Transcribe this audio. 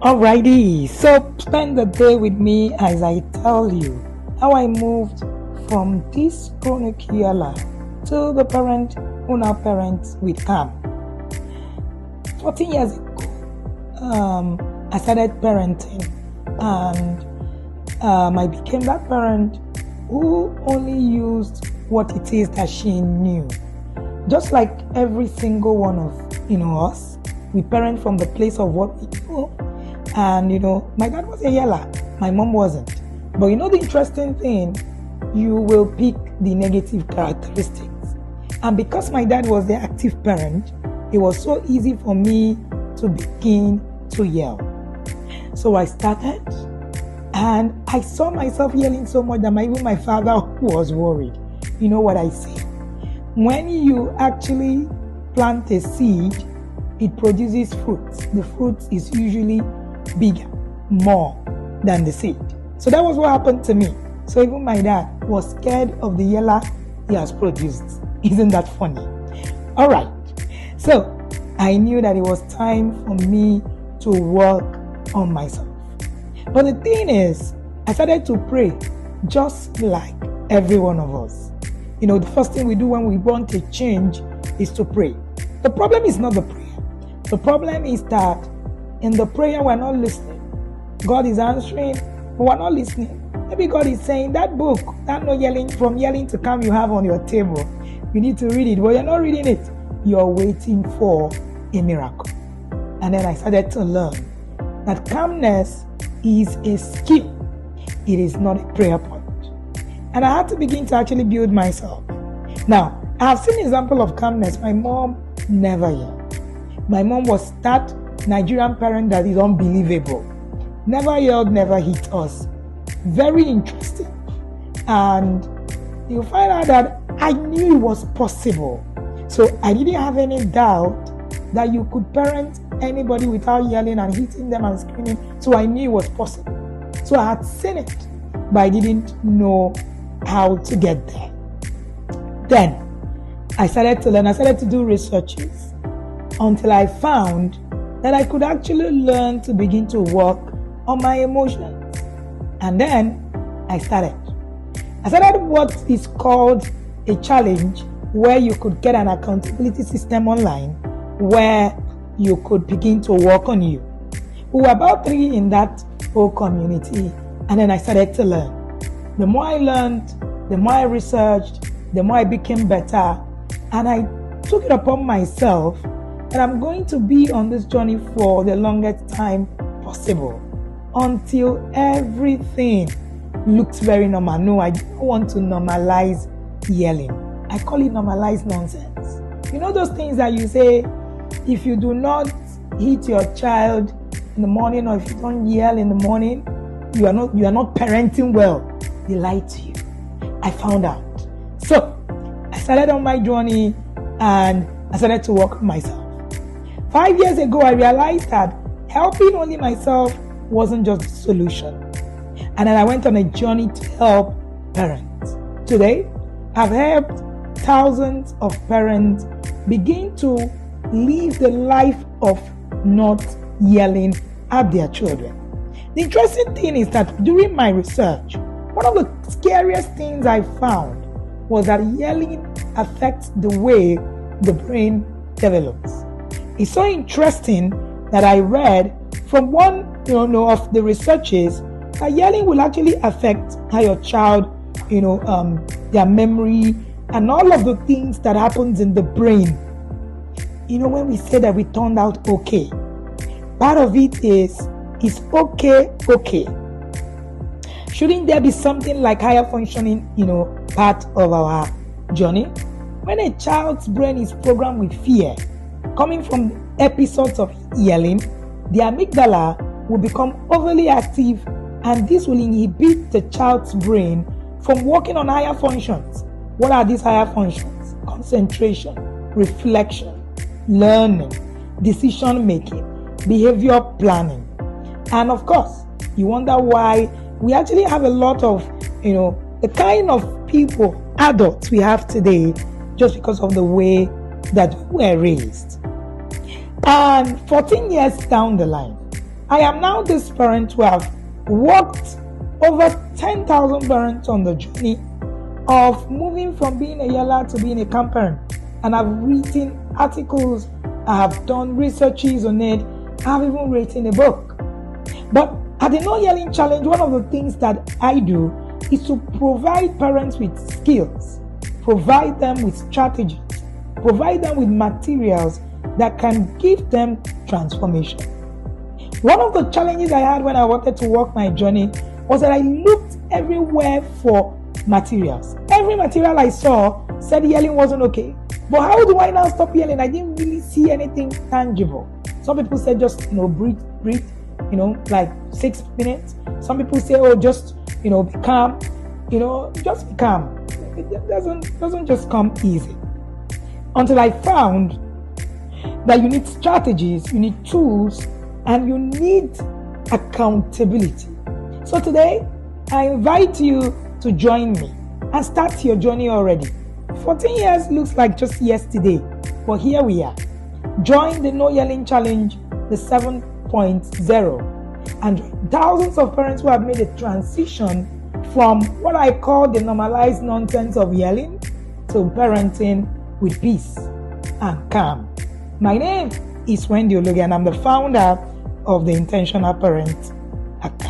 Alrighty, so spend the day with me as I tell you how I moved from this chronic healer to the parent who now parents with calm. 14 years ago, I started parenting, and I became that parent who only used what it is that she knew. Just like every single one of us, we parent from the place of what we know. And my dad was a yeller, my mom wasn't. But the interesting thing, you will pick the negative characteristics. And because my dad was the active parent, it was so easy for me to begin to yell. So I started, and I saw myself yelling so much that even my father was worried. You know what I say? When you actually plant a seed, it produces fruit. The fruit is usually bigger, more than the seed. So that was what happened to me. So even my dad was scared of the yeller he has produced. Isn't that funny? All right. So I knew that it was time for me to work on myself. But the thing is, I started to pray just like every one of us. The first thing we do when we want a change is to pray. The problem is not the prayer. The problem is that in the prayer, we're not listening. God is answering, but we're not listening. Maybe God is saying, that book, that no yelling, from yelling to calm you have on your table, you need to read it, but you're not reading it. You're waiting for a miracle. And then I started to learn that calmness is a skill. It is not a prayer point. And I had to begin to actually build myself. Now, I have seen example of calmness. My mom never yelled. My mom was that Nigerian parent that is unbelievable. Never yelled, never hit us. Very interesting. And you find out that I knew it was possible. So I didn't have any doubt that you could parent anybody without yelling and hitting them and screaming. So I knew it was possible. So I had seen it, but I didn't know how to get there. Then I started to learn. I started to do researches until I found that I could actually learn to begin to work on my emotions. And then I started what is called a challenge, where you could get an accountability system online where you could begin to work on you. We were about 3 in that whole community, and then I started to learn. The more I learned, the more I researched, the more I became better, and I took it upon myself that I'm going to be on this journey for the longest time possible until everything looks very normal. No, I don't want to normalize yelling. I call it normalized nonsense. Those things that you say, if you do not hit your child in the morning, or if you don't yell in the morning, you are not parenting well. They lie to you. I found out. So I started on my journey, and I started to work on myself. 5 years ago, I realized that helping only myself wasn't just the solution. And then I went on a journey to help parents. Today, I've helped thousands of parents begin to live the life of not yelling at their children. The interesting thing is that during my research, one of the scariest things I found was that yelling affects the way the brain develops. It's so interesting that I read from one of the researches that yelling will actually affect how your child, their memory and all of the things that happens in the brain. When we say that we turned out okay, part of it is okay. Shouldn't there be something like higher functioning, part of our journey? When a child's brain is programmed with fear, coming from episodes of yelling, the amygdala will become overly active, and this will inhibit the child's brain from working on higher functions. What are these higher functions? Concentration, reflection, learning, decision making, behavior planning. And of course, you wonder why we actually have a lot of, the kind of people, adults we have today, just because of the way that we were raised. And 14 years down the line, I am now this parent who have walked over 10,000 parents on the journey of moving from being a yeller to being a calm parent. And I've written articles, I have done researches on it, I've even written a book. But at the No Yelling Challenge, one of the things that I do is to provide parents with skills, provide them with strategies, provide them with materials that can give them transformation. One of the challenges I had when I wanted to walk my journey was that I looked everywhere for materials. Every material I saw said yelling wasn't okay. But how do I now stop yelling? I didn't really see anything tangible. Some people said just, breathe, like 6 minutes. Some people say, just, be calm. Just be calm. It doesn't just come easy. Until I found that you need strategies, you need tools, and you need accountability. So today, I invite you to join me and start your journey already. 14 years looks like just yesterday, but here we are. Join the No Yelling Challenge, the 7.0, and thousands of parents who have made a transition from what I call the normalized nonsense of yelling to parenting with peace and calm. My name is Wendy Ologe, and I'm the founder of the Intentional Parent Academy.